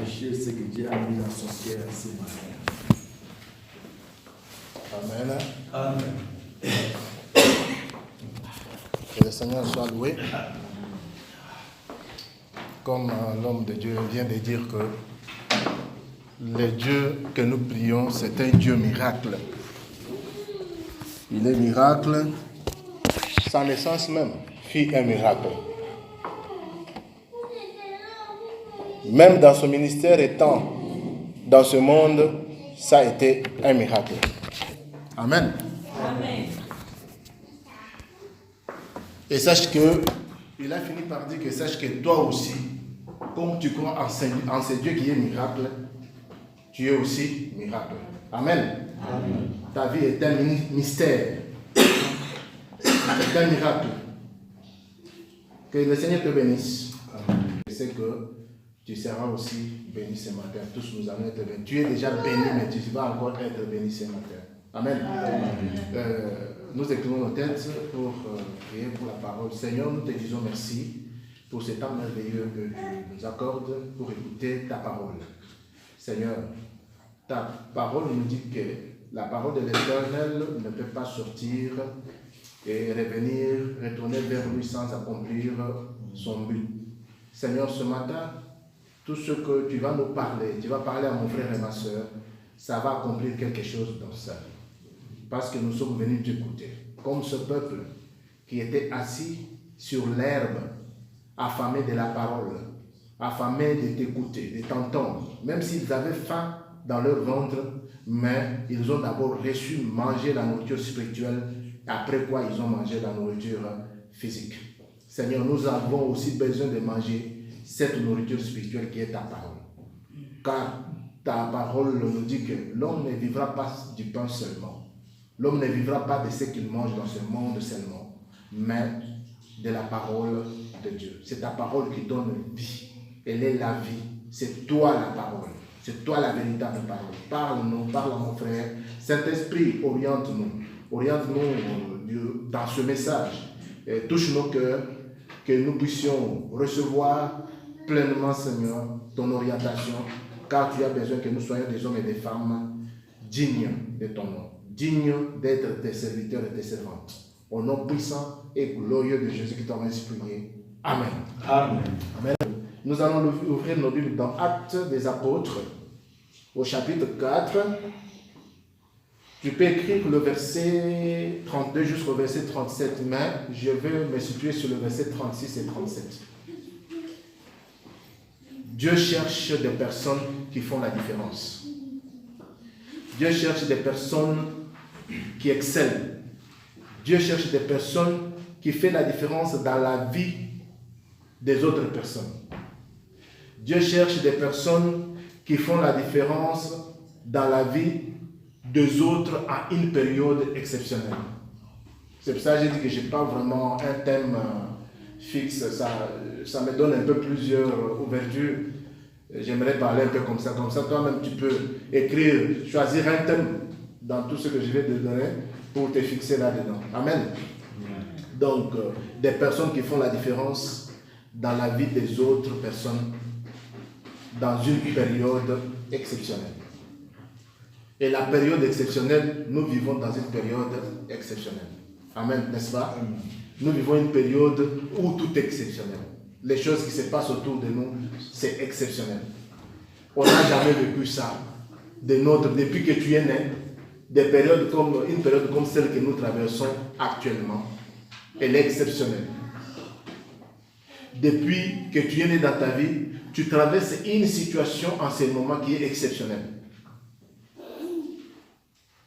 péché, ce que Dieu a mis dans son cœur ce matin. Amen. Amen. Que le Seigneur soit loué. Comme l'homme de Dieu vient de dire que le Dieu que nous prions, c'est un Dieu miracle. Il est miracle. Sa naissance même fut un miracle. Même dans son ministère étant dans ce monde, ça a été un miracle. Amen. Amen. Et sache que, il a fini par dire que sache que toi aussi, comme tu crois en ce Dieu qui est miracle, tu es aussi miracle. Amen. Amen. Ta vie est un mystère. C'est un miracle. Que le Seigneur te bénisse. Amen. Je sais que tu seras aussi béni ce matin. Tous nous allons être bénis. Tu es déjà béni, mais tu vas encore être béni ce matin. Amen. Nous écrivons nos têtes pour prier pour la parole. Seigneur, nous te disons merci pour ce temps merveilleux que tu nous accordes pour écouter ta parole. Seigneur, ta parole nous dit que la parole de l'Éternel ne peut pas sortir et retourner vers lui sans accomplir son but. Seigneur, ce matin, tout ce que tu vas nous parler, tu vas parler à mon frère et ma soeur, ça va accomplir quelque chose dans sa vie. Parce que nous sommes venus t'écouter. Comme ce peuple qui était assis sur l'herbe, affamé de la parole, affamé de t'écouter, de t'entendre, même s'ils avaient faim dans leur ventre, mais ils ont d'abord reçu manger la nourriture spirituelle, après quoi ils ont mangé la nourriture physique. Seigneur, nous avons aussi besoin de manger cette nourriture spirituelle qui est ta parole. Car ta parole nous dit que l'homme ne vivra pas du pain seulement. L'homme ne vivra pas de ce qu'il mange dans ce monde seulement, mais de la parole de Dieu. C'est ta parole qui donne vie. Elle est la vie. C'est toi la parole. C'est toi la véritable parole. Parle-nous, parle à mon frère. Saint-Esprit, oriente-nous. Oriente-nous dans ce message. Touche nos cœurs, que nous puissions recevoir pleinement, Seigneur, ton orientation, car tu as besoin que nous soyons des hommes et des femmes dignes de ton nom, dignes d'être tes serviteurs et tes servantes. Au nom puissant et glorieux de Jésus qui t'en va prier. Amen. Amen. Amen. Nous allons ouvrir nos Bibles dans Actes des Apôtres, au chapitre 4. Tu peux écrire le verset 32 jusqu'au verset 37, mais je vais me situer sur le verset 36 et 37. Dieu cherche des personnes qui font la différence. Dieu cherche des personnes qui excellent. Dieu cherche des personnes qui font la différence dans la vie des autres personnes. Dieu cherche des personnes qui font la différence dans la vie des autres à une période exceptionnelle. C'est pour ça que j'ai dit que je n'ai pas vraiment un thème fixe. Ça me donne un peu plusieurs ouvertures. J'aimerais parler un peu comme ça. Comme ça, toi-même, tu peux écrire, choisir un thème dans tout ce que je vais te donner pour te fixer là-dedans. Amen. Donc, des personnes qui font la différence dans la vie des autres personnes dans une période exceptionnelle. Et la période exceptionnelle, nous vivons dans une période exceptionnelle. Amen, n'est-ce pas? Nous vivons une période où tout est exceptionnel. Les choses qui se passent autour de nous, c'est exceptionnel. On n'a jamais vécu ça depuis que tu es né. Une période comme celle que nous traversons actuellement, elle est exceptionnelle. Depuis que tu es né dans ta vie, tu traverses une situation en ce moment qui est exceptionnelle.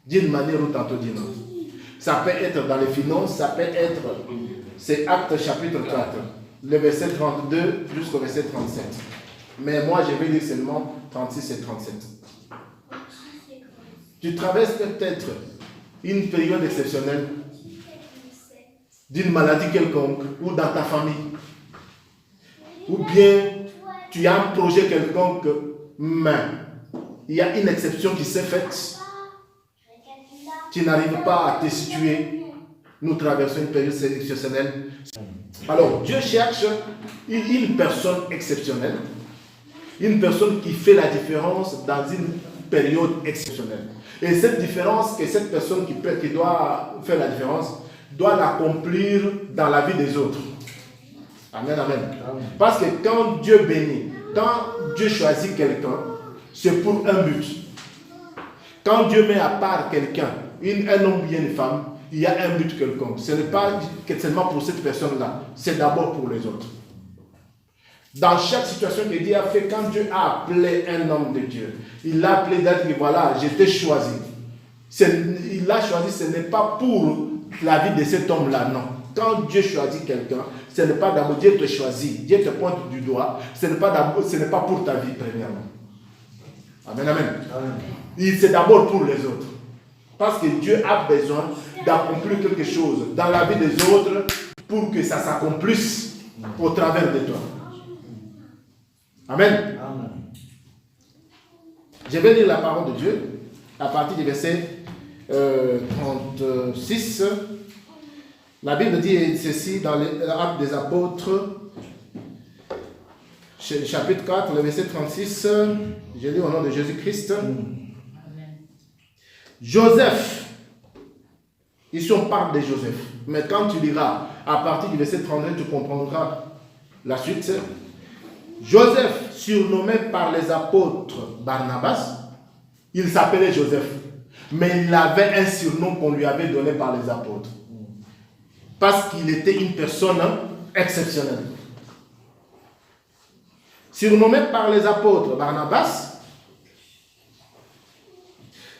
D'une manière ou tantôt d'une autre. Ça peut être dans les finances, ça peut être, c'est Actes chapitre 4, le verset 32 jusqu'au verset 37. Mais moi, je vais lire seulement 36 et 37. Tu traverses peut-être une période exceptionnelle d'une maladie quelconque ou dans ta famille. Ou bien tu as un projet quelconque, mais il y a une exception qui s'est faite. Tu n'arrives pas à te situer. Nous traversons une période exceptionnelle. Alors, Dieu cherche une personne exceptionnelle Une personne qui fait la différence dans une période exceptionnelle. Et cette différence, que cette personne qui doit faire la différence, doit l'accomplir dans la vie des autres. Amen, amen. Parce que quand Dieu bénit, quand Dieu choisit quelqu'un, c'est pour un but. Quand Dieu met à part quelqu'un, un homme ou une femme, il y a un but quelconque. Ce n'est pas seulement pour cette personne-là, c'est d'abord pour les autres. Dans chaque situation que Dieu a fait, quand Dieu a appelé un homme de Dieu, il l'a appelé d'être, voilà, je t'ai choisi. Il l'a choisi, ce n'est pas pour la vie de cet homme-là, non. Quand Dieu choisit quelqu'un, ce n'est pas d'abord Dieu te choisit, Dieu te pointe du doigt, ce n'est pas pour ta vie, premièrement. Amen, amen. C'est d'abord pour les autres. Parce que Dieu a besoin d'accomplir quelque chose dans la vie des autres pour que ça s'accomplisse au travers de toi. Amen. Amen. Je vais lire la parole de Dieu à partir du verset 36. La Bible dit ceci dans l'Acte des Apôtres, chapitre 4, le verset 36. Je lis au nom de Jésus-Christ. Joseph. Ici on parle de Joseph. Mais quand tu liras à partir du verset 32, tu comprendras la suite. Joseph, surnommé par les apôtres Barnabas, il s'appelait Joseph. Mais il avait un surnom qu'on lui avait donné par les apôtres. Parce qu'il était une personne exceptionnelle. Surnommé par les apôtres Barnabas,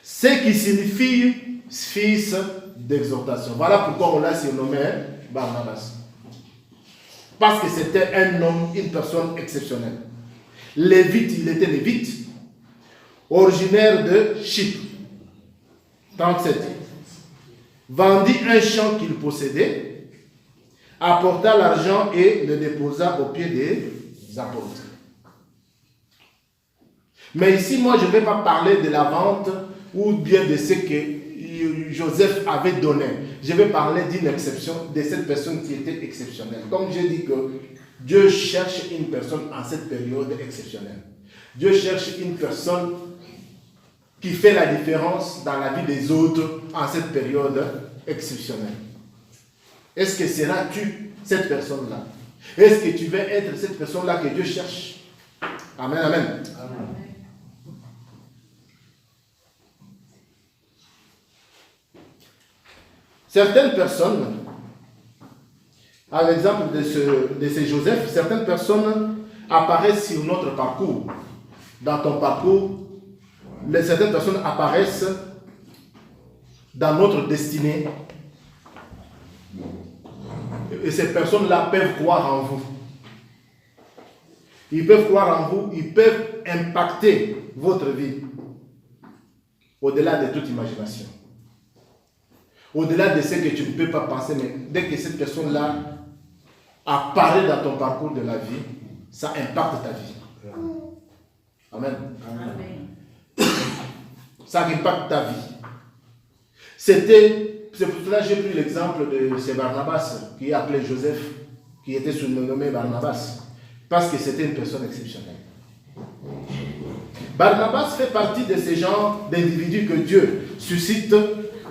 ce qui signifie fils d'exhortation. Voilà pourquoi on l'a surnommé Barnabas. Parce que c'était un homme, une personne exceptionnelle. Lévite, il était lévite, originaire de Chypre. 37. Vendit un champ qu'il possédait, apporta l'argent et le déposa aux pieds des apôtres. Mais ici, moi, je ne vais pas parler de la vente ou bien de ce que Joseph avait donné. Je vais parler d'une exception, de cette personne qui était exceptionnelle. Comme j'ai dit que Dieu cherche une personne en cette période exceptionnelle. Dieu cherche une personne qui fait la différence dans la vie des autres en cette période exceptionnelle. Est-ce que seras-tu cette personne-là? Est-ce que tu veux être cette personne-là que Dieu cherche? Amen, amen. Amen. Certaines personnes, à l'exemple de ce Joseph, certaines personnes apparaissent sur notre parcours. Dans ton parcours, certaines personnes apparaissent dans notre destinée. Et ces personnes-là peuvent croire en vous. Ils peuvent croire en vous, ils peuvent impacter votre vie au-delà de toute imagination. Au-delà de ce que tu ne peux pas penser, mais dès que cette personne-là apparaît dans ton parcours de la vie, ça impacte ta vie. Amen. Amen. Ça impacte ta vie. C'est pour cela que j'ai pris l'exemple de ce Barnabas qui est appelé Joseph, qui était surnommé Barnabas, parce que c'était une personne exceptionnelle. Barnabas fait partie de ces genres d'individus que Dieu suscite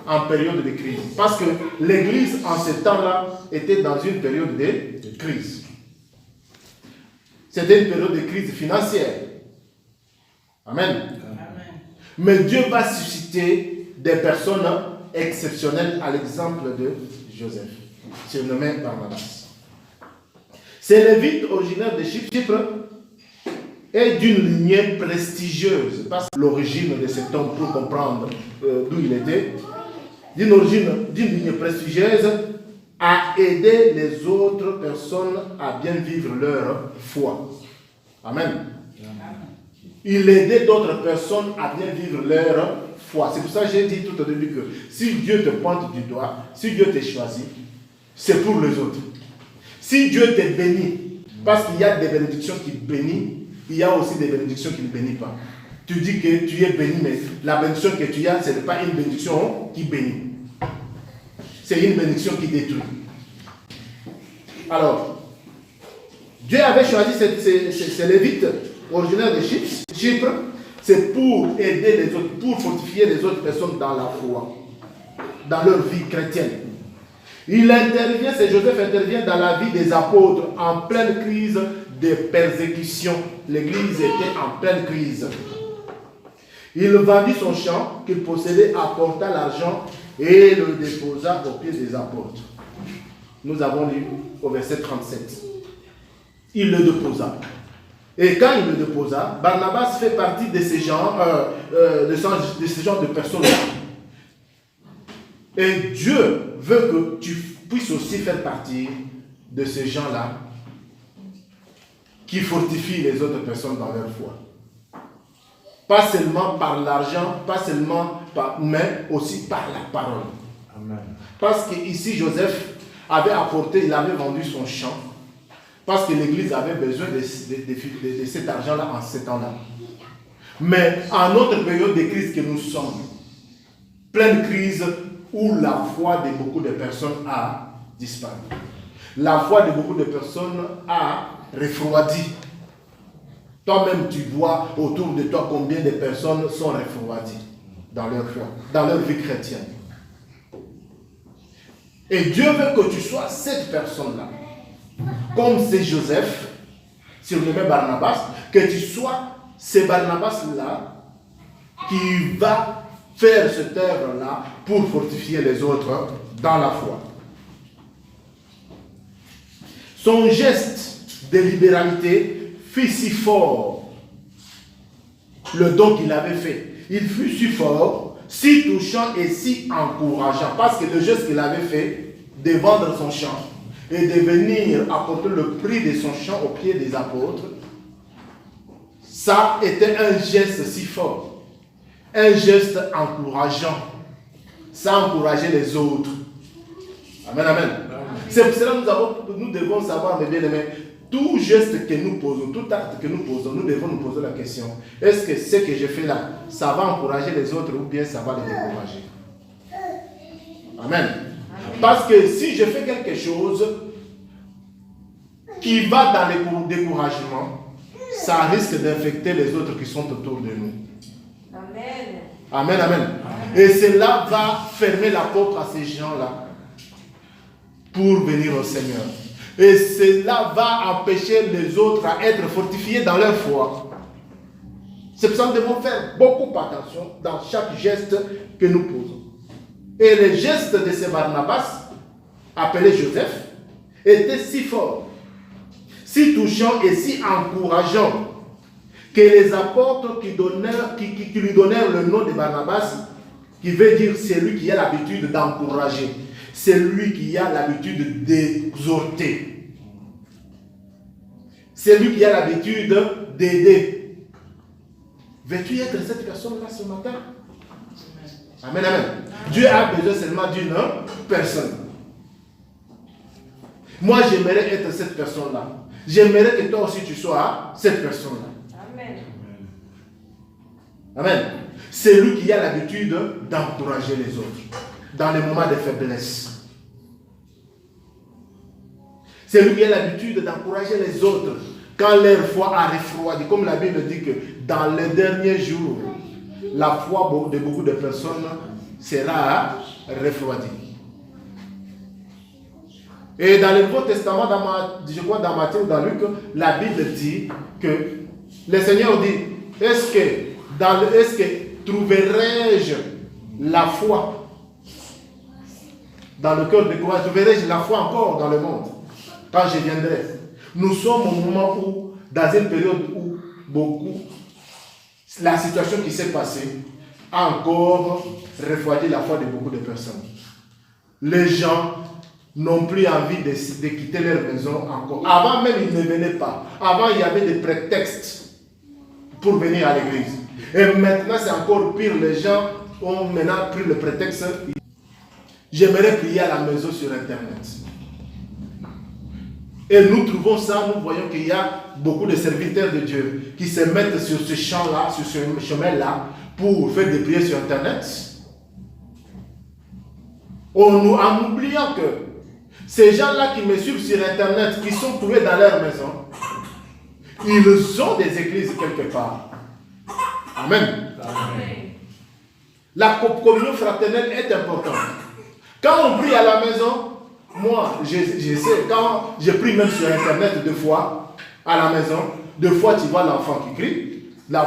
en période de crise. Parce que l'église en ce temps-là était dans une période de crise. C'était une période de crise financière. Amen. Amen. Mais Dieu va susciter des personnes exceptionnelles à l'exemple de Joseph, surnommé Barnabas. C'est Lévite originaire de Chypre et d'une lignée prestigieuse. Parce que l'origine de cet homme, pour comprendre d'où il était, d'une lignée prestigieuse, a aidé les autres personnes à bien vivre leur foi. Amen. Il aidait d'autres personnes à bien vivre leur foi. C'est pour ça que j'ai dit tout au début que si Dieu te pointe du doigt, si Dieu te choisit, c'est pour les autres. Si Dieu te bénit, parce qu'il y a des bénédictions qui bénissent, il y a aussi des bénédictions qui ne bénissent pas. Tu dis que tu es béni, mais la bénédiction que tu as, ce n'est pas une bénédiction qui bénit. C'est une bénédiction qui détruit. Alors, Dieu avait choisi ces Lévites originaires de Chypre, c'est pour aider les autres, pour fortifier les autres personnes dans la foi, dans leur vie chrétienne. C'est Joseph intervient dans la vie des apôtres en pleine crise de persécution. L'église était en pleine crise. Il vendit son champ qu'il possédait, apporta l'argent et le déposa aux pieds des apôtres. Nous avons lu au verset 37. Il le déposa. Et quand il le déposa, Barnabas fait partie de ces gens, de ce genre de personnes-là. Et Dieu veut que tu puisses aussi faire partie de ces gens-là qui fortifient les autres personnes dans leur foi. Pas seulement par l'argent, pas seulement mais aussi par la parole. Amen. Parce qu'ici, Joseph avait apporté, il avait vendu son champ, parce que l'église avait besoin de cet argent-là en ce temps-là. Mais en notre période de crise que nous sommes, pleine crise où la foi de beaucoup de personnes a disparu. La foi de beaucoup de personnes a refroidi. Toi-même, tu vois autour de toi combien de personnes sont refroidies dans leur foi, dans leur vie chrétienne. Et Dieu veut que tu sois cette personne-là. Comme c'est Joseph, surnommé Barnabas, que tu sois ce Barnabas-là qui va faire cette œuvre-là pour fortifier les autres dans la foi. Son geste de libéralité fut si fort, le don qu'il avait fait. Il fut si fort, si touchant et si encourageant, parce que le geste qu'il avait fait, de vendre son champ et de venir apporter le prix de son champ aux pieds des apôtres, ça était un geste si fort, un geste encourageant. Ça encourageait les autres. Amen, amen. C'est pour cela que nous devons savoir, mes bien-aimés, tout geste que nous posons, tout acte que nous posons, nous devons nous poser la question, est-ce que ce que je fais là, ça va encourager les autres ou bien ça va les décourager? Amen. Parce que si je fais quelque chose qui va dans le découragement, ça risque d'infecter les autres qui sont autour de nous. Amen. Amen, amen. Et cela va fermer la porte à ces gens-là pour venir au Seigneur. Et cela va empêcher les autres à être fortifiés dans leur foi. C'est pour ça que nous devons faire beaucoup attention dans chaque geste que nous posons. Et le geste de ce Barnabas, appelé Joseph, était si fort, si touchant et si encourageant que les apôtres qui lui donnèrent le nom de Barnabas, qui veut dire celui qui a l'habitude d'encourager, celui qui a l'habitude d'exhorter, celui qui a l'habitude d'aider. Veux-tu être cette personne-là ce matin? Amen, amen. Dieu a besoin seulement d'une personne. Moi, j'aimerais être cette personne-là. J'aimerais que toi aussi tu sois cette personne-là. Amen. Amen. C'est lui qui a l'habitude d'encourager les autres dans les moments de faiblesse. C'est lui qui a l'habitude d'encourager les autres quand leur foi a refroidi. Comme la Bible dit que dans les derniers jours, la foi de beaucoup de personnes sera refroidie. Et dans le Nouveau Testament, je crois dans Matthieu ou dans Luc, la Bible dit que le Seigneur dit, est-ce que trouverai-je la foi dans le cœur de quoi? Trouverai-je la foi encore dans le monde quand je viendrai? Nous sommes au moment où, dans une période où la situation qui s'est passée a encore refroidi la foi de beaucoup de personnes. Les gens n'ont plus envie de quitter leur maison encore. Avant même, ils ne venaient pas. Avant, il y avait des prétextes pour venir à l'église. Et maintenant, c'est encore pire. Les gens ont maintenant pris le prétexte. J'aimerais prier à la maison sur Internet. Et nous trouvons ça, nous voyons qu'il y a beaucoup de serviteurs de Dieu qui se mettent sur ce champ-là, sur ce chemin-là, pour faire des prières sur Internet. En oubliant que Ces gens-là qui me suivent sur Internet, qui sont trouvés dans leur maison, ils ont des églises quelque part. Amen. Amen. La communion fraternelle est importante. Quand on prie à la maison, moi, je sais, quand je prie même sur Internet 2 fois, à la maison, 2 fois tu vois l'enfant qui crie, la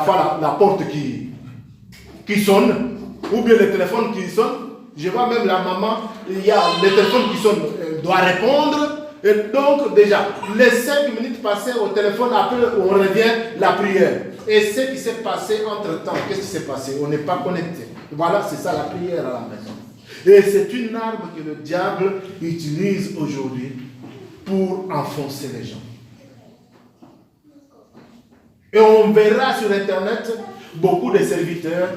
porte qui sonne, ou bien le téléphone qui sonne. Je vois même la maman, il y a le téléphone qui sonne, doit répondre. Et donc déjà, les 5 minutes passées au téléphone, après on revient, la prière. Et ce qui s'est passé entre-temps, qu'est-ce qui s'est passé? On n'est pas connecté. Voilà, c'est ça la prière à la maison. Et c'est une arme que le diable utilise aujourd'hui pour enfoncer les gens. Et on verra sur Internet beaucoup de serviteurs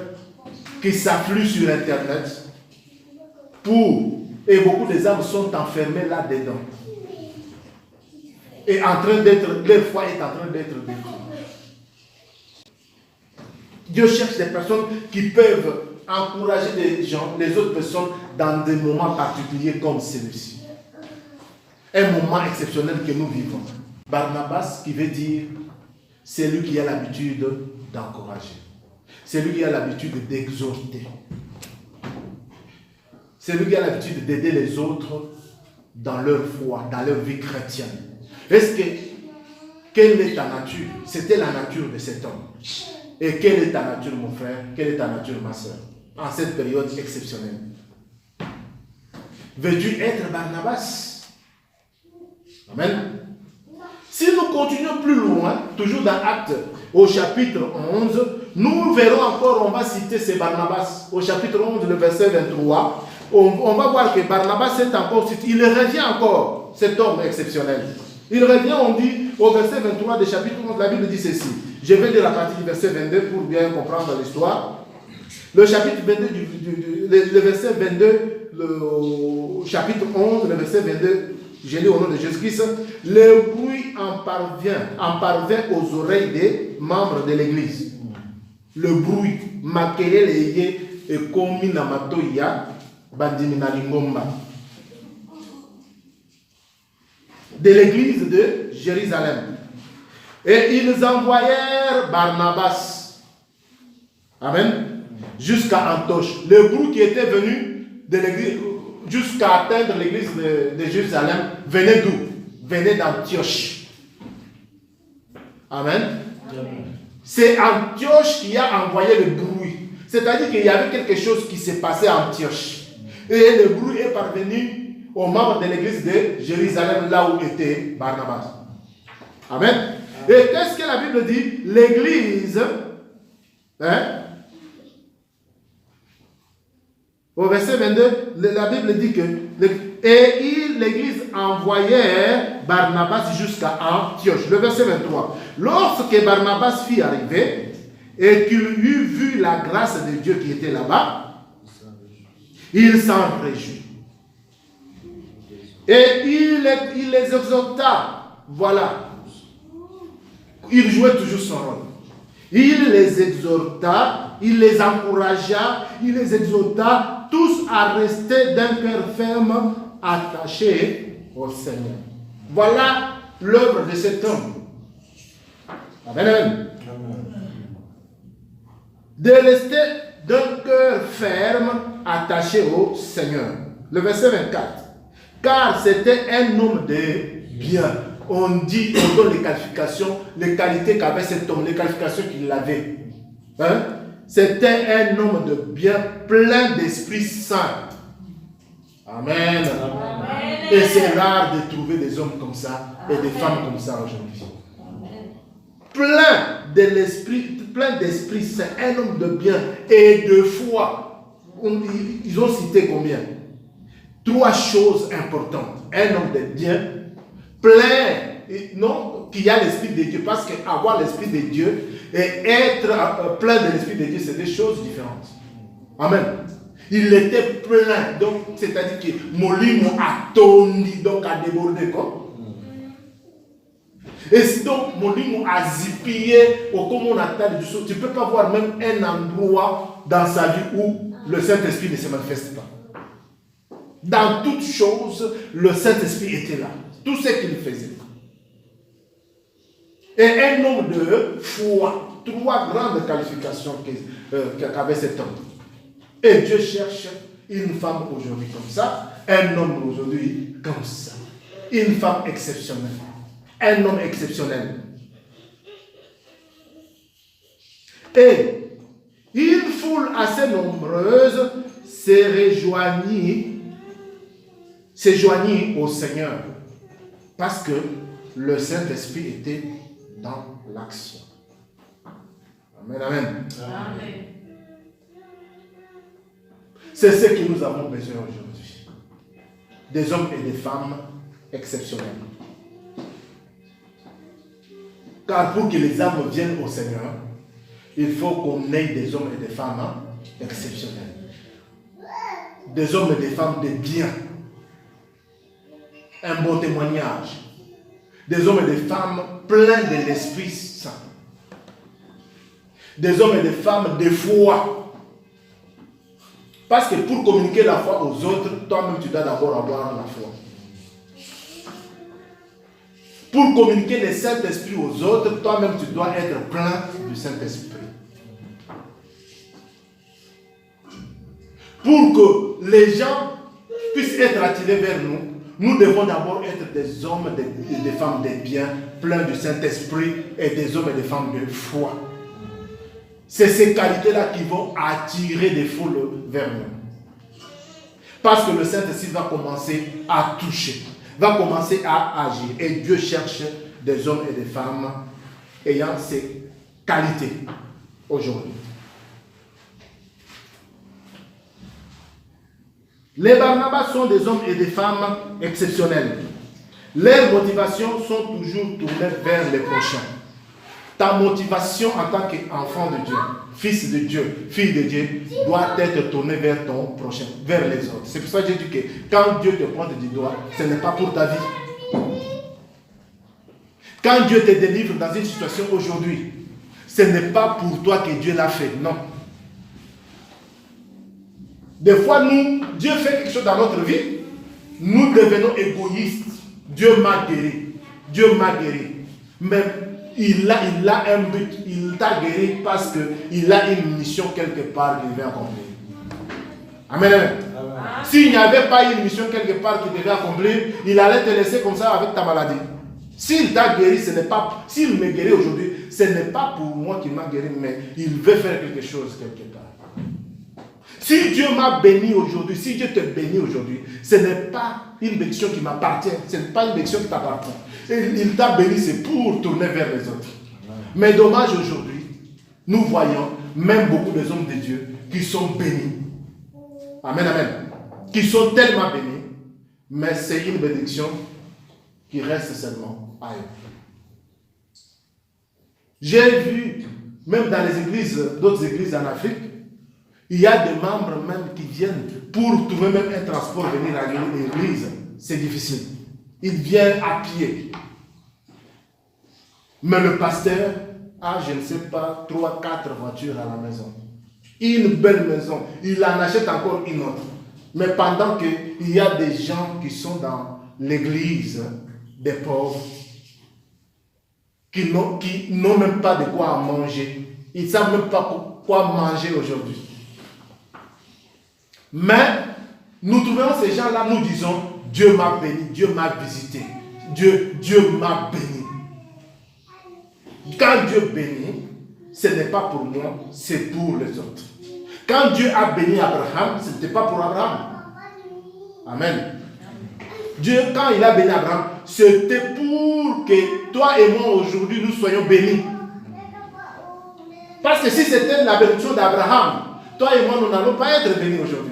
qui s'affluent sur Internet et beaucoup des âmes sont enfermées là-dedans. Et en train d'être, leur foi est en train d'être détruite. Dieu cherche des personnes qui peuvent encourager les gens, les autres personnes, dans des moments particuliers comme celui-ci. Un moment exceptionnel que nous vivons. Barnabas, qui veut dire, c'est lui qui a l'habitude d'encourager. C'est lui qui a l'habitude d'exhorter. C'est lui qui a l'habitude d'aider les autres dans leur foi, dans leur vie chrétienne. Quelle est ta nature? C'était la nature de cet homme. Et quelle est ta nature, mon frère? Quelle est ta nature, ma soeur? En cette période exceptionnelle. Veux-tu être Barnabas? Amen. Si nous continuons plus loin, toujours dans Actes, au chapitre 11, nous verrons encore, on va citer ces Barnabas. Au chapitre 11, le verset 23, on va voir que Barnabas est encore cité. Il revient encore, cet homme exceptionnel. Il revient, on dit, au verset 23 du chapitre 11, la Bible dit ceci. Je vais lire la partie du verset 22 pour bien comprendre l'histoire. Le chapitre 22, le verset 22, le chapitre 11, le verset 22, je lis au nom de Jésus-Christ. Le bruit en parvint aux oreilles des membres de l'église. Le bruit, makelele et komi na matoya, bandimi na lingomba. De l'église de Jérusalem. Et ils envoyèrent Barnabas. Amen. Jusqu'à Antioche. Le bruit qui était venu de l'église, jusqu'à atteindre l'église de Jérusalem, venait d'où? Venait d'Antioche. Amen. C'est Antioche qui a envoyé le bruit. C'est-à-dire qu'il y avait quelque chose qui s'est passé à Antioche. Et le bruit est parvenu aux membres de l'église de Jérusalem, là où était Barnabas. Amen. Et qu'est-ce que la Bible dit? L'église, au verset 22, la Bible dit que l'église envoyait Barnabas jusqu'à Antioche. Le verset 23. Lorsque Barnabas fut arrivé et qu'il eut vu la grâce de Dieu qui était là-bas, il s'en réjouit. Et il les exhorta. Voilà. Il jouait toujours son rôle. Il les exhorta, il les encouragea, il les exhorta tous à rester d'un cœur ferme, attachés au Seigneur. Voilà l'œuvre de cet homme. Amen. De rester d'un cœur ferme, attaché au Seigneur. Le verset 24. Car c'était un homme de bien. On dit, on donne les qualités qu'avait cet homme, les qualifications qu'il avait. C'était un homme de bien, plein d'Esprit Saint. Amen. Amen. Et c'est rare de trouver des hommes comme ça et des femmes comme ça aujourd'hui. Plein d'Esprit Saint, un homme de bien et de foi. Ils ont cité combien? 3 choses importantes. Un homme de bien, qui a l'Esprit de Dieu, parce qu'avoir l'Esprit de Dieu et être plein de l'Esprit de Dieu, c'est des choses différentes. Amen. Il était plein, donc c'est-à-dire que Molimo a tondi, donc a débordé quoi. Et donc Molimo a zipillé, ou comme on attend du sol, tu ne peux pas voir même un endroit dans sa vie où le Saint-Esprit ne se manifeste pas. Dans toutes choses, le Saint-Esprit était là. Tout ce qu'il faisait. Et un homme de foi. 3 grandes qualifications qu'avait cet homme. Et Dieu cherche une femme aujourd'hui comme ça, un homme aujourd'hui comme ça. Une femme exceptionnelle. Un homme exceptionnel. Et une foule assez nombreuse se joignit au Seigneur parce que le Saint-Esprit était dans l'action. Amen, amen. Amen. C'est ce que nous avons besoin aujourd'hui. Des hommes et des femmes exceptionnels. Car pour que les âmes viennent au Seigneur, il faut qu'on ait des hommes et des femmes exceptionnels. Des hommes et des femmes de bien. Un bon témoignage. Des hommes et des femmes pleins de l'Esprit Saint. Des hommes et des femmes de foi. Parce que pour communiquer la foi aux autres, toi-même tu dois d'abord avoir la foi. Pour communiquer le Saint-Esprit aux autres, toi-même tu dois être plein du Saint-Esprit. Pour que les gens puissent être attirés vers nous, nous devons d'abord être des hommes et des femmes de bien, pleins du Saint-Esprit et des hommes et des femmes de foi. C'est ces qualités-là qui vont attirer des foules vers nous. Parce que le Saint-Esprit va commencer à toucher, va commencer à agir. Et Dieu cherche des hommes et des femmes ayant ces qualités aujourd'hui. Les Barnabas sont des hommes et des femmes exceptionnels. Leurs motivations sont toujours tournées vers les prochains. Ta motivation en tant qu'enfant de Dieu, fils de Dieu, fille de Dieu, doit être tournée vers ton prochain, vers les autres. C'est pour ça que j'ai dit que quand Dieu te pointe du doigt, ce n'est pas pour ta vie. Quand Dieu te délivre dans une situation aujourd'hui, ce n'est pas pour toi que Dieu l'a fait, non. Des fois, Dieu fait quelque chose dans notre vie, nous devenons égoïstes. Dieu m'a guéri. Dieu m'a guéri. Mais il a un but. Il t'a guéri parce qu'il a une mission quelque part qu'il devait accomplir. Amen. Amen. S'il n'y avait pas une mission quelque part qu'il devait accomplir, il allait te laisser comme ça avec ta maladie. S'il t'a guéri, s'il me guérit aujourd'hui, ce n'est pas pour moi qu'il m'a guéri, mais il veut faire quelque chose quelque part. Si Dieu m'a béni aujourd'hui, si Dieu te bénit aujourd'hui, ce n'est pas une bénédiction qui m'appartient, ce n'est pas une bénédiction qui t'appartient. Il t'a béni, c'est pour tourner vers les autres. Mais dommage aujourd'hui, nous voyons même beaucoup des hommes de Dieu qui sont bénis. Amen, amen. Qui sont tellement bénis, mais c'est une bénédiction qui reste seulement à eux. J'ai vu, même dans les églises, d'autres églises en Afrique, il y a des membres même qui viennent pour trouver même un transport, venir à l'église. C'est difficile. Ils viennent à pied. Mais le pasteur a, je ne sais pas, 3, 4 voitures à la maison. Une belle maison. Il en achète encore une autre. Mais pendant qu'il y a des gens qui sont dans l'église, des pauvres, qui n'ont même pas de quoi manger. Ils ne savent même pas quoi manger aujourd'hui. Mais nous trouvons ces gens-là, nous disons, Dieu m'a béni, Dieu m'a visité, Dieu m'a béni. Quand Dieu bénit, ce n'est pas pour moi, c'est pour les autres. Quand Dieu a béni Abraham, ce n'était pas pour Abraham. Amen. Dieu, quand il a béni Abraham, c'était pour que toi et moi aujourd'hui, nous soyons bénis. Parce que si c'était la bénédiction d'Abraham, toi et moi, nous n'allons pas être bénis aujourd'hui.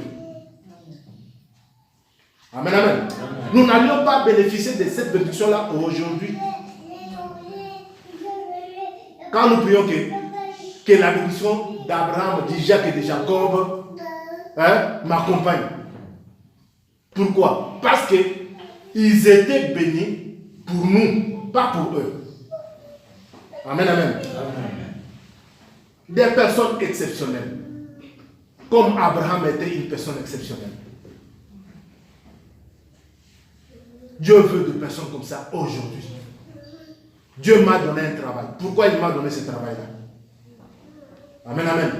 Amen, amen. Amen. Nous n'allions pas bénéficier de cette bénédiction-là aujourd'hui. Quand nous prions que la bénédiction d'Abraham, d'Isaac et de Jacob m'accompagne. Pourquoi? Parce qu'ils étaient bénis pour nous, pas pour eux. Amen, amen. Amen. Des personnes exceptionnelles. Comme Abraham était une personne exceptionnelle. Dieu veut des personnes comme ça aujourd'hui. Dieu m'a donné un travail. Pourquoi il m'a donné ce travail-là? Amen, amen.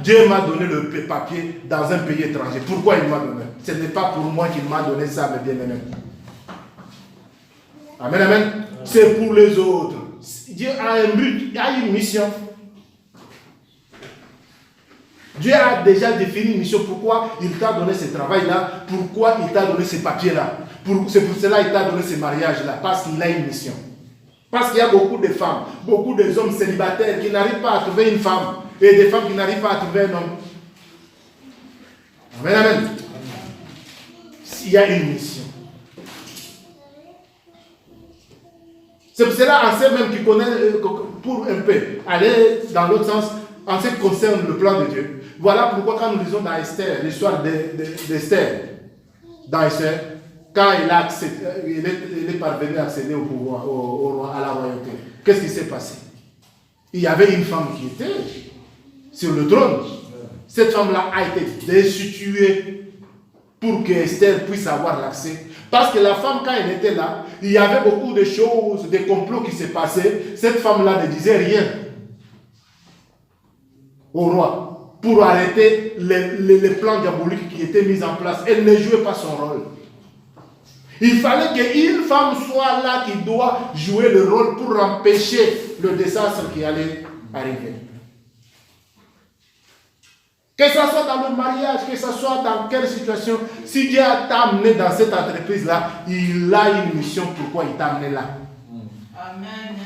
Dieu m'a donné le papier dans un pays étranger. Pourquoi il m'a donné? Ce n'est pas pour moi qu'il m'a donné ça, mes bien-aimés. Amen, amen. C'est pour les autres. Dieu a un but, il a une mission. Dieu a déjà défini une mission. Pourquoi il t'a donné ce travail-là? Pourquoi il t'a donné ces papiers-là? C'est pour cela qu'il t'a donné ce mariage-là. Parce qu'il a une mission. Parce qu'il y a beaucoup de femmes, beaucoup d'hommes célibataires qui n'arrivent pas à trouver une femme. Et des femmes qui n'arrivent pas à trouver un homme. Amen, amen. Il y a une mission. C'est pour cela, en ce même qui connaît, pour un peu, aller dans l'autre sens, en ce qui concerne le plan de Dieu. Voilà pourquoi quand nous lisons dans Esther, l'histoire d'Esther, dans Esther, quand il est parvenu à accéder au pouvoir, au roi, à la royauté, qu'est-ce qui s'est passé? Il y avait une femme qui était sur le trône. Cette femme-là a été destituée pour que Esther puisse avoir l'accès. Parce que la femme, quand elle était là, il y avait beaucoup de choses, des complots qui se passaient. Cette femme-là ne disait rien au roi pour arrêter les plans diaboliques qui étaient mis en place. Elle ne jouait pas son rôle. Il fallait qu'une femme soit là qui doit jouer le rôle pour empêcher le désastre qui allait arriver. Que ce soit dans le mariage, que ce soit dans quelle situation, si Dieu t'a amené dans cette entreprise-là, il a une mission pourquoi il t'a amené là. Amen.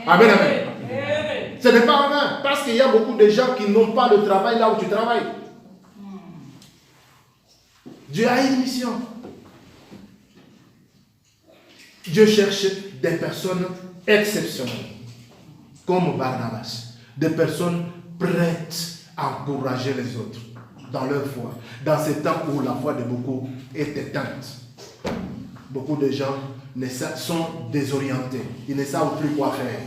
Amen, amen. Ce n'est pas en vain, parce qu'il y a beaucoup de gens qui n'ont pas le travail là où tu travailles. Dieu a une mission. Dieu cherche des personnes exceptionnelles, comme Barnabas, des personnes prêtes à encourager les autres dans leur foi, dans ce temps où la foi de beaucoup est éteinte. Beaucoup de gens sont désorientés, ils ne savent plus quoi faire.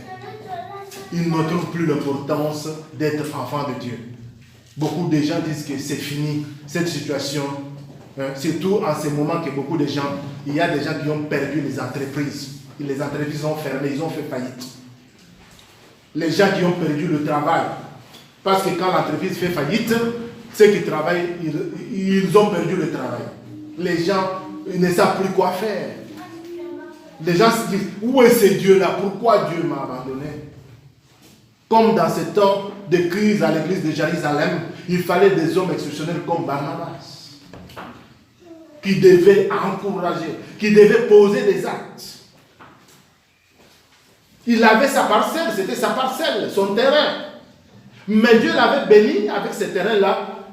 Ils ne trouvent plus l'importance d'être enfant de Dieu. Beaucoup de gens disent que c'est fini, cette situation. Surtout en ce moment que beaucoup de gens, il y a des gens qui ont perdu les entreprises. Les entreprises ont fermé, ils ont fait faillite. Les gens qui ont perdu le travail. Parce que quand l'entreprise fait faillite, ceux qui travaillent, ils ont perdu le travail. Les gens ils ne savent plus quoi faire. Les gens se disent, où est ce Dieu-là? Pourquoi Dieu m'a abandonné? Comme dans ce temps de crise à l'église de Jérusalem, il fallait des hommes exceptionnels comme Barnabas, qui devaient encourager, qui devaient poser des actes. Il avait sa parcelle, c'était sa parcelle, son terrain. Mais Dieu l'avait béni avec ce terrain-là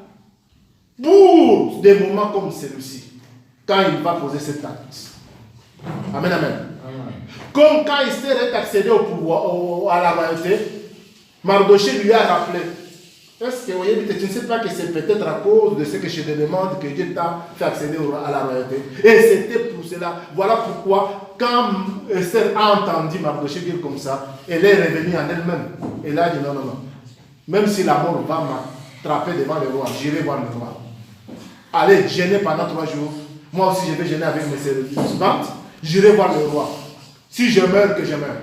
pour des moments comme celui-ci, quand il va poser cet acte. Amen, amen. Comme quand Esther est accédée au pouvoir, à la royauté, Mardoché lui a rappelé. Est-ce que vous voyez, tu ne sais pas que c'est peut-être à cause de ce que je te demande que Dieu t'a fait accéder à la royauté. Et c'était pour cela. Voilà pourquoi, quand Esther a entendu Mardoché dire comme ça, elle est revenue en elle-même. Elle a dit non, non, non. Même si la mort va m'attraper devant le roi, j'irai voir le roi. Allez gêner pendant 3 jours. Moi aussi, je vais gêner avec mes servantes. J'irai voir le roi. Si je meurs, que je meurs.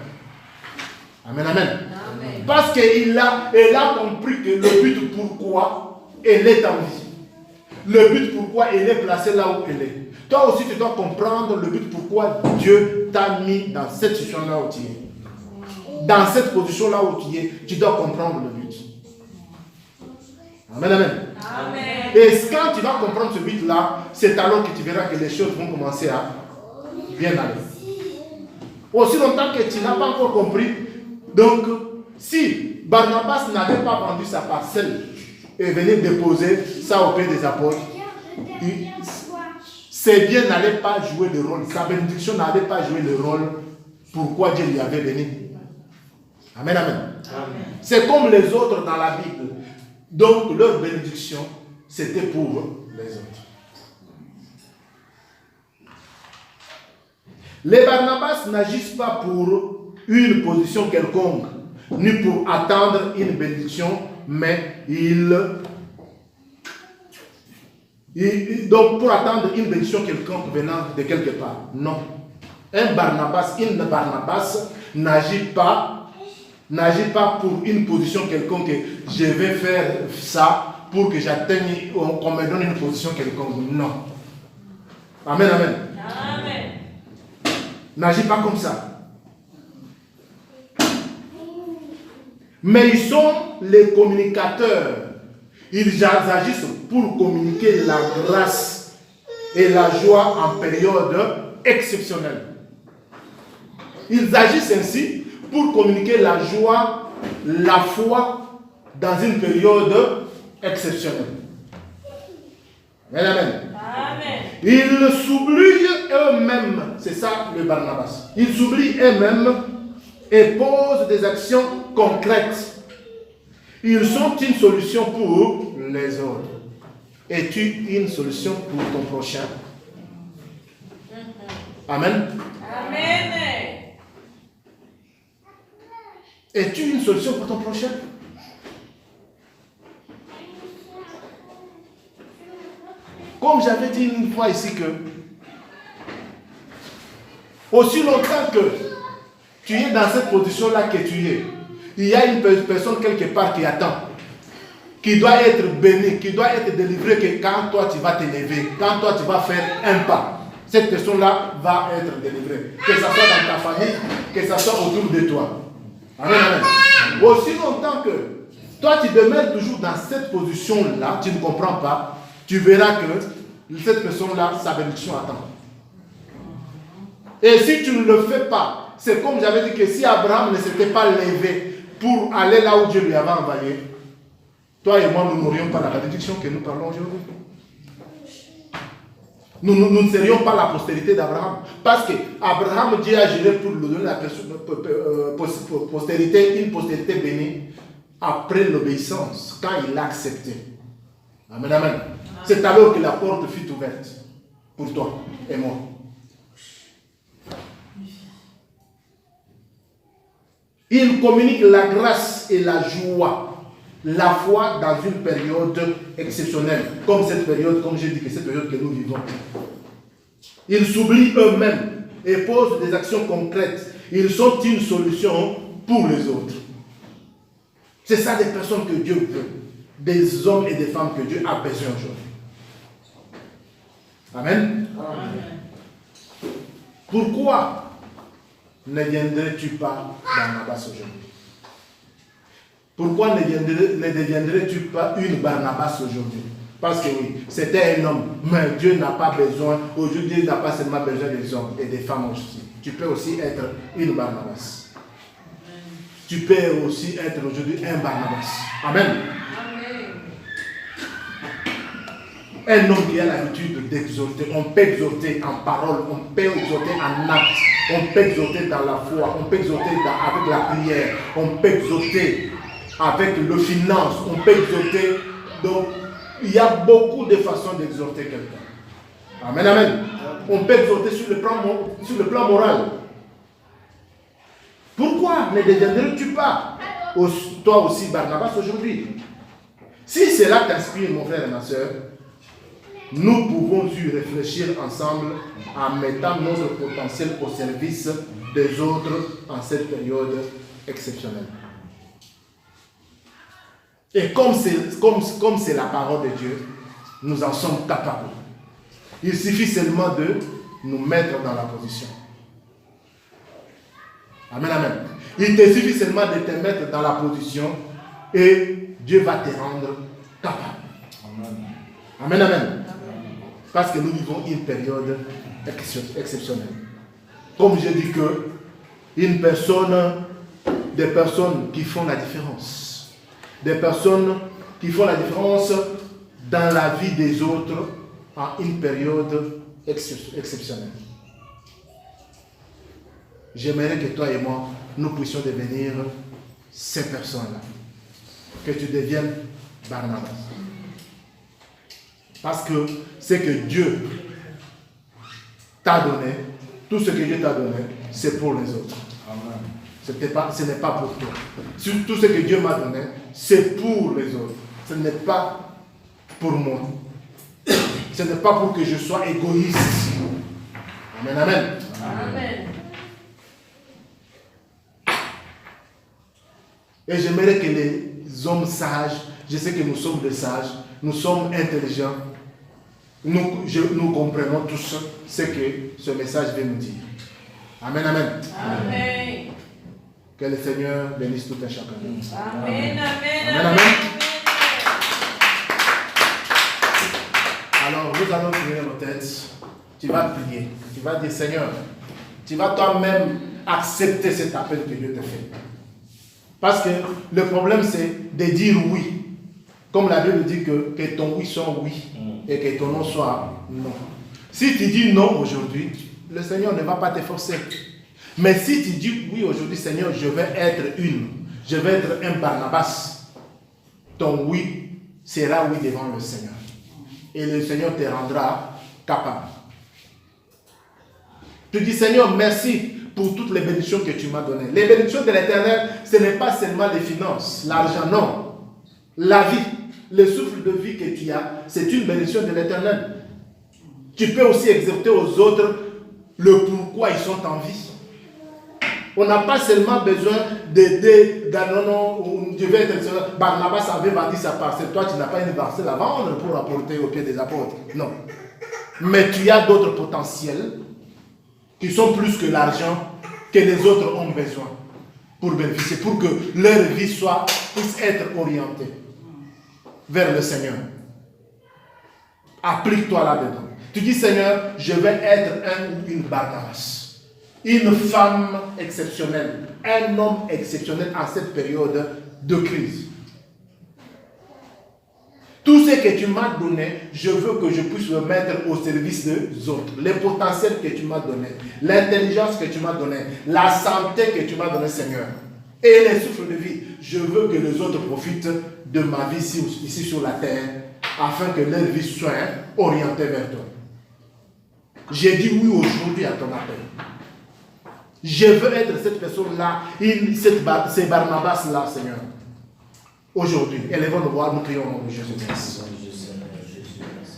Amen, amen. Amen. Parce qu'elle a compris que le but pourquoi elle est en vie. Le but pourquoi elle est placée là où elle est. Toi aussi, tu dois comprendre le but pourquoi Dieu t'a mis dans cette situation-là où tu es. Dans cette position-là où tu es, tu dois comprendre le but. Amen, amen. Amen. Et quand tu vas comprendre ce but-là, c'est alors que tu verras que les choses vont commencer à bien aller. Aussi longtemps que tu n'as pas encore compris, donc, si Barnabas n'avait pas vendu sa parcelle et venait déposer ça au pied des apôtres, ses biens n'allaient pas jouer le rôle, sa bénédiction n'allait pas jouer le rôle pourquoi Dieu lui avait béni. Amen, amen. Amen. C'est comme les autres dans la Bible. Donc, leur bénédiction, c'était pour les autres. Les Barnabas n'agissent pas pour une position quelconque, ni pour attendre une bénédiction, mais ils Donc, pour attendre une bénédiction quelconque venant de quelque part. Non. Un Barnabas, une Barnabas n'agit pas pour une position quelconque. Je vais faire ça pour que j'atteigne, qu'on me donne une position quelconque. Non. Amen, amen. Amen. N'agis pas comme ça. Mais ils sont les communicateurs. Ils agissent pour communiquer la grâce et la joie en période exceptionnelle. Ils agissent ainsi pour communiquer la joie, la foi dans une période exceptionnelle. Amen, amen. Amen. Ils s'oublient eux-mêmes, c'est ça le Barnabas. Ils s'oublient eux-mêmes et posent des actions concrètes. Ils sont une solution pour les autres. Es-tu une solution pour ton prochain? Amen. Amen. Es-tu une solution pour ton prochain? Comme j'avais dit une fois ici que aussi longtemps que tu es dans cette position-là que tu es, il y a une personne quelque part qui attend, qui doit être bénie, qui doit être délivrée, que quand toi tu vas t'élever, quand toi tu vas faire un pas, cette personne-là va être délivrée. Que ce soit dans ta famille, que ce soit autour de toi. Amen, amen. Aussi longtemps que toi tu demeures toujours dans cette position-là, tu ne comprends pas, tu verras que cette personne-là, sa bénédiction attend. Et si tu ne le fais pas, c'est comme j'avais dit que si Abraham ne s'était pas levé pour aller là où Dieu lui avait envoyé, toi et moi, nous n'aurions pas la bénédiction que nous parlons aujourd'hui. Nous ne serions pas la postérité d'Abraham. Parce que Abraham, Dieu a juré pour lui donner la postérité, une postérité bénie, après l'obéissance, quand il l'a accepté. Amen, amen. C'est alors que la porte fut ouverte pour toi et moi. Il communique la grâce et la joie, la foi dans une période exceptionnelle, comme cette période, comme j'ai dit, que cette période que nous vivons. Ils s'oublient eux-mêmes et posent des actions concrètes. Ils sont une solution pour les autres. C'est ça des personnes que Dieu veut, des hommes et des femmes que Dieu a besoin aujourd'hui. Amen. Amen. Pourquoi ne viendrais-tu pas Barnabas aujourd'hui? Pourquoi ne deviendrais-tu pas une Barnabas aujourd'hui? Parce que oui, c'était un homme, mais Dieu n'a pas besoin, aujourd'hui Dieu n'a pas seulement besoin des hommes et des femmes aussi. Tu peux aussi être une Barnabas. Tu peux aussi être aujourd'hui un Barnabas. Amen. Un homme qui a l'habitude d'exhorter, on peut exhorter en parole, on peut exhorter en acte, on peut exhorter dans la foi, on peut exhorter avec la prière, on peut exhorter avec le finance, on peut exhorter. Donc, il y a beaucoup de façons d'exhorter quelqu'un. Amen, amen. On peut exhorter sur le plan moral. Pourquoi ne deviendrais-tu pas toi aussi Barnabas aujourd'hui? Si cela t'inspire, mon frère et ma soeur, nous pouvons y réfléchir ensemble en mettant notre potentiel au service des autres en cette période exceptionnelle. Et comme c'est la parole de Dieu, nous en sommes capables. Il suffit seulement de nous mettre dans la position. Amen, amen. Il te suffit seulement de te mettre dans la position et Dieu va te rendre capable. Amen, amen. Amen. Parce que nous vivons une période exceptionnelle. Comme je dis que des personnes qui font la différence. Des personnes qui font la différence dans la vie des autres en une période exceptionnelle. J'aimerais que toi et moi, nous puissions devenir ces personnes-là. Que tu deviennes Barnabas. Parce que ce que Dieu t'a donné, tout ce que Dieu t'a donné, c'est pour les autres. Amen. Ce n'est pas pour toi. Tout ce que Dieu m'a donné, c'est pour les autres. Ce n'est pas pour moi. Ce n'est pas pour que je sois égoïste. Amen, amen. Amen. Et j'aimerais que les hommes sages, je sais que nous sommes des sages, nous sommes intelligents, nous comprenons tous ce que ce message veut nous dire. Amen, amen. Amen. Que le Seigneur bénisse tout un chacun de nous. Amen. Amen. Amen, amen. Alors, nous allons prier nos têtes. Tu vas prier. Tu vas dire, Seigneur, tu vas toi-même accepter cet appel que Dieu te fait. Parce que le problème, c'est de dire oui. Comme la Bible dit que ton oui soit oui et que ton non soit non. Si tu dis non aujourd'hui, le Seigneur ne va pas te forcer. Mais si tu dis oui aujourd'hui, Seigneur, je vais être je vais être un Barnabas, ton oui sera oui devant le Seigneur. Et le Seigneur te rendra capable. Tu dis, Seigneur, merci pour toutes les bénédictions que tu m'as données. Les bénédictions de l'Éternel, ce n'est pas seulement les finances, l'argent, non. La vie, le souffle de vie que tu as, c'est une bénédiction de l'Éternel. Tu peux aussi exercer aux autres le pourquoi ils sont en vie. On n'a pas seulement besoin d'aider, je vais être Barnabas avait vendu sa parcelle. Toi, tu n'as pas une parcelle à vendre pour apporter au pied des apôtres. Non. Mais tu as d'autres potentiels qui sont plus que l'argent que les autres ont besoin pour bénéficier, pour que leur vie puisse être orientée vers le Seigneur. Applique-toi là-dedans. Tu dis, Seigneur, je vais être un ou une Barnabas. Une femme exceptionnelle, un homme exceptionnel en cette période de crise. Tout ce que tu m'as donné, je veux que je puisse le mettre au service des autres. Les potentiels que tu m'as donné, l'intelligence que tu m'as donnée, la santé que tu m'as donnée, Seigneur, et les souffles de vie. Je veux que les autres profitent de ma vie ici sur la terre, afin que leur vie soit orientée vers toi. J'ai dit oui aujourd'hui à ton appel. Je veux être cette personne-là, ces Barnabas-là, Seigneur. Aujourd'hui, élevons nos voix, nous prions au nom de Jésus-Christ.